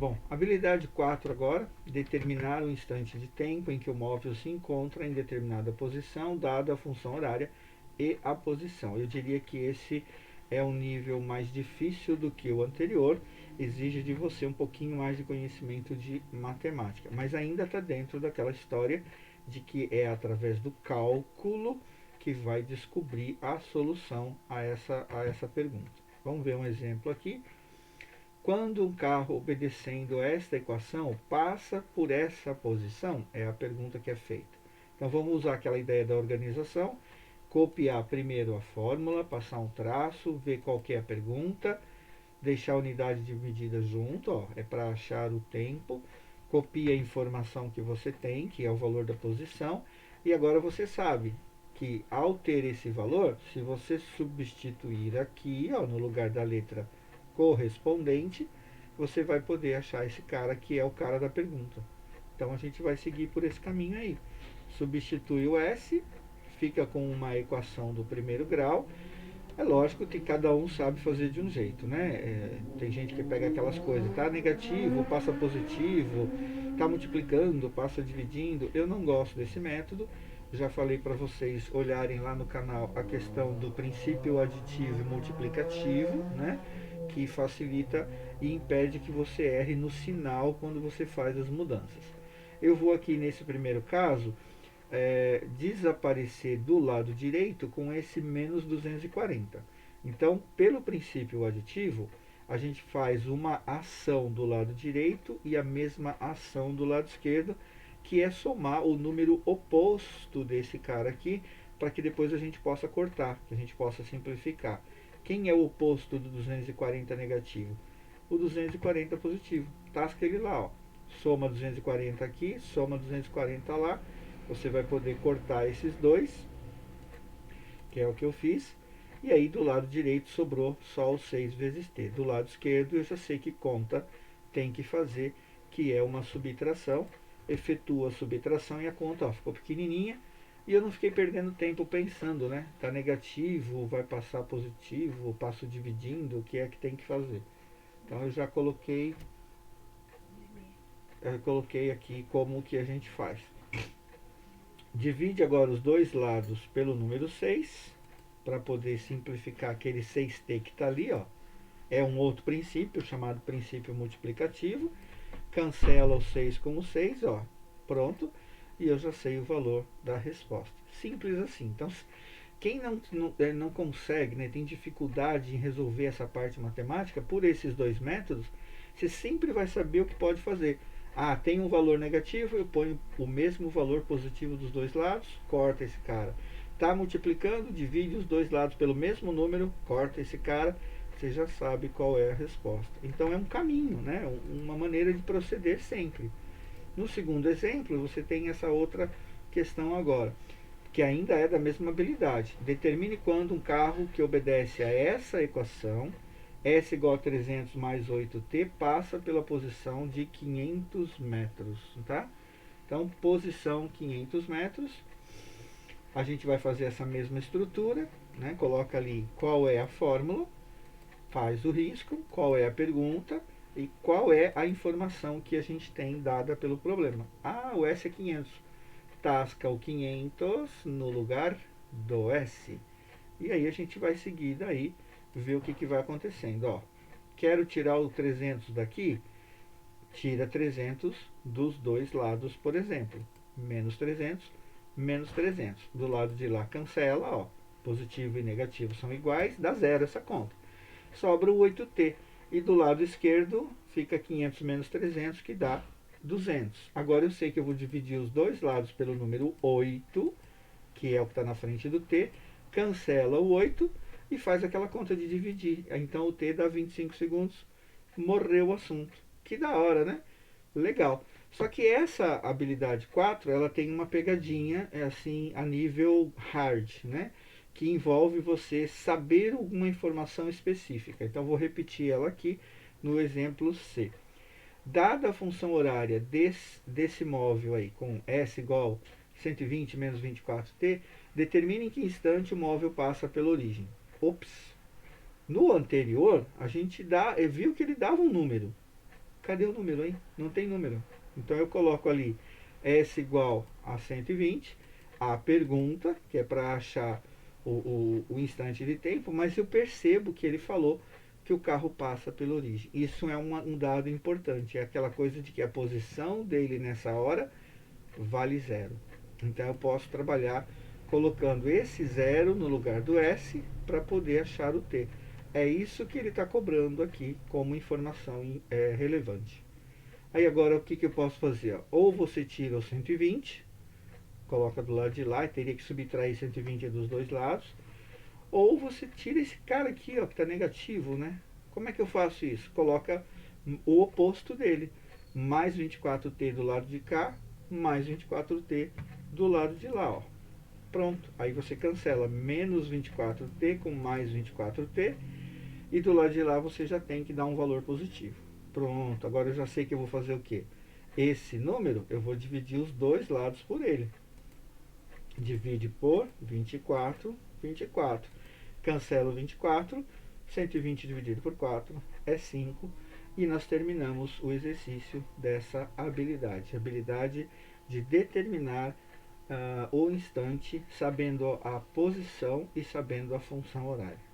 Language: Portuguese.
Bom, habilidade 4 agora, determinar o instante de tempo em que o móvel se encontra em determinada posição, dada a função horária e a posição. Eu diria que esse é um nível mais difícil do que o anterior, exige de você um pouquinho mais de conhecimento de matemática, mas ainda está dentro daquela história de que é através do cálculo que vai descobrir a solução a essa pergunta. Vamos ver um exemplo aqui. Quando um carro obedecendo esta equação passa por essa posição? É a pergunta que é feita. Então vamos usar aquela ideia da organização, copiar primeiro a fórmula, passar um traço, ver qual que é a pergunta, deixar a unidade de medida junto, ó, é para achar o tempo, copia a informação que você tem, que é o valor da posição, e agora você sabe que ao ter esse valor, se você substituir aqui, ó, no lugar da letra correspondente, você vai poder achar esse cara que é o cara da pergunta. Então a gente vai seguir por esse caminho aí. Substitui o S, fica com uma equação do primeiro grau. É lógico que cada um sabe fazer de um jeito, né? Tem gente que pega aquelas coisas, tá negativo, passa positivo, tá multiplicando, passa dividindo. Eu não gosto desse método. Já falei para vocês olharem lá no canal a questão do princípio aditivo e multiplicativo, né? Que facilita e impede que você erre no sinal quando você faz as mudanças. Eu vou aqui nesse primeiro caso desaparecer do lado direito com esse menos 240. Então, pelo princípio aditivo, a gente faz uma ação do lado direito e a mesma ação do lado esquerdo, que é somar o número oposto desse cara aqui, para que depois a gente possa cortar, que a gente possa simplificar. Quem é o oposto do 240 negativo? O 240 positivo. Tasca ele lá, ó. Soma 240 aqui, soma 240 lá. Você vai poder cortar esses dois, que é o que eu fiz. E aí do lado direito sobrou só o 6 vezes t. Do lado esquerdo eu já sei que conta tem que fazer, que é uma subtração. Efetua a subtração e a conta, ó, ficou pequenininha. E eu não fiquei perdendo tempo pensando, né? Tá negativo, vai passar positivo, passo dividindo, o que é que tem que fazer. Então eu já coloquei aqui como que a gente faz. Divide agora os dois lados pelo número 6, para poder simplificar aquele 6t que está ali, ó. É um outro princípio, chamado princípio multiplicativo. Cancela o 6 com o 6, ó. Pronto. E eu já sei o valor da resposta. Simples assim. Então, quem não consegue, né, tem dificuldade em resolver essa parte matemática, por esses dois métodos, você sempre vai saber o que pode fazer. Ah, tem um valor negativo, eu ponho o mesmo valor positivo dos dois lados, corta esse cara. Está multiplicando, divide os dois lados pelo mesmo número, corta esse cara, você já sabe qual é a resposta. Então é um caminho, né? Uma maneira de proceder sempre. No segundo exemplo, você tem essa outra questão agora, que ainda é da mesma habilidade. Determine quando um carro que obedece a essa equação, S igual a 300 mais 8t, passa pela posição de 500 metros, tá? Então, posição 500 metros. A gente vai fazer essa mesma estrutura, né? Coloca ali qual é a fórmula, faz o risco, qual é a pergunta e qual é a informação que a gente tem dada pelo problema. Ah, o S é 500. Tasca o 500 no lugar do S. E aí a gente vai seguir daí, ver o que vai acontecendo. Ó, quero tirar o 300 daqui, tira 300 dos dois lados, por exemplo. Menos 300, menos 300. Do lado de lá cancela, ó, positivo e negativo são iguais, dá zero essa conta. Sobra o 8t. E do lado esquerdo fica 500 menos 300, que dá 200. Agora eu sei que eu vou dividir os dois lados pelo número 8, que é o que está na frente do t, cancela o 8 e faz aquela conta de dividir. Então o t dá 25 segundos, morreu o assunto. Que da hora, né? Legal. Só que essa habilidade 4, ela tem uma pegadinha, assim, a nível hard, né? Que envolve você saber alguma informação específica. Então vou repetir ela aqui no exemplo C. Dada a função horária desse móvel aí, com S igual 120 menos 24t, determine em que instante o móvel passa pela origem. Ops! No anterior, a gente viu que ele dava um número. cadê o número, hein? Não tem número. Então eu coloco ali S igual a 120, a pergunta, que é para achar o instante de tempo, mas eu percebo que ele falou que o carro passa pela origem. Isso é um dado importante, é aquela coisa de que a posição dele nessa hora vale zero. Então eu posso trabalhar colocando esse zero no lugar do S para poder achar o T. É isso que ele está cobrando aqui como informação relevante. Aí agora o que eu posso fazer? Ou você tira o 120, coloca do lado de lá, e teria que subtrair 120 dos dois lados. Ou você tira esse cara aqui, ó, que está negativo, né? Como é que eu faço isso? Coloca o oposto dele. Mais 24t do lado de cá, mais 24t do lado de lá, ó. Pronto. Aí você cancela menos 24t com mais 24t. E do lado de lá você já tem que dar um valor positivo. Pronto. Agora eu já sei que eu vou fazer o quê? Esse número, eu vou dividir os dois lados por ele. Divide por 24, 24. Cancelo 24, 120 dividido por 4 é 5. E nós terminamos o exercício dessa habilidade. Habilidade de determinar o instante, sabendo a posição e sabendo a função horária.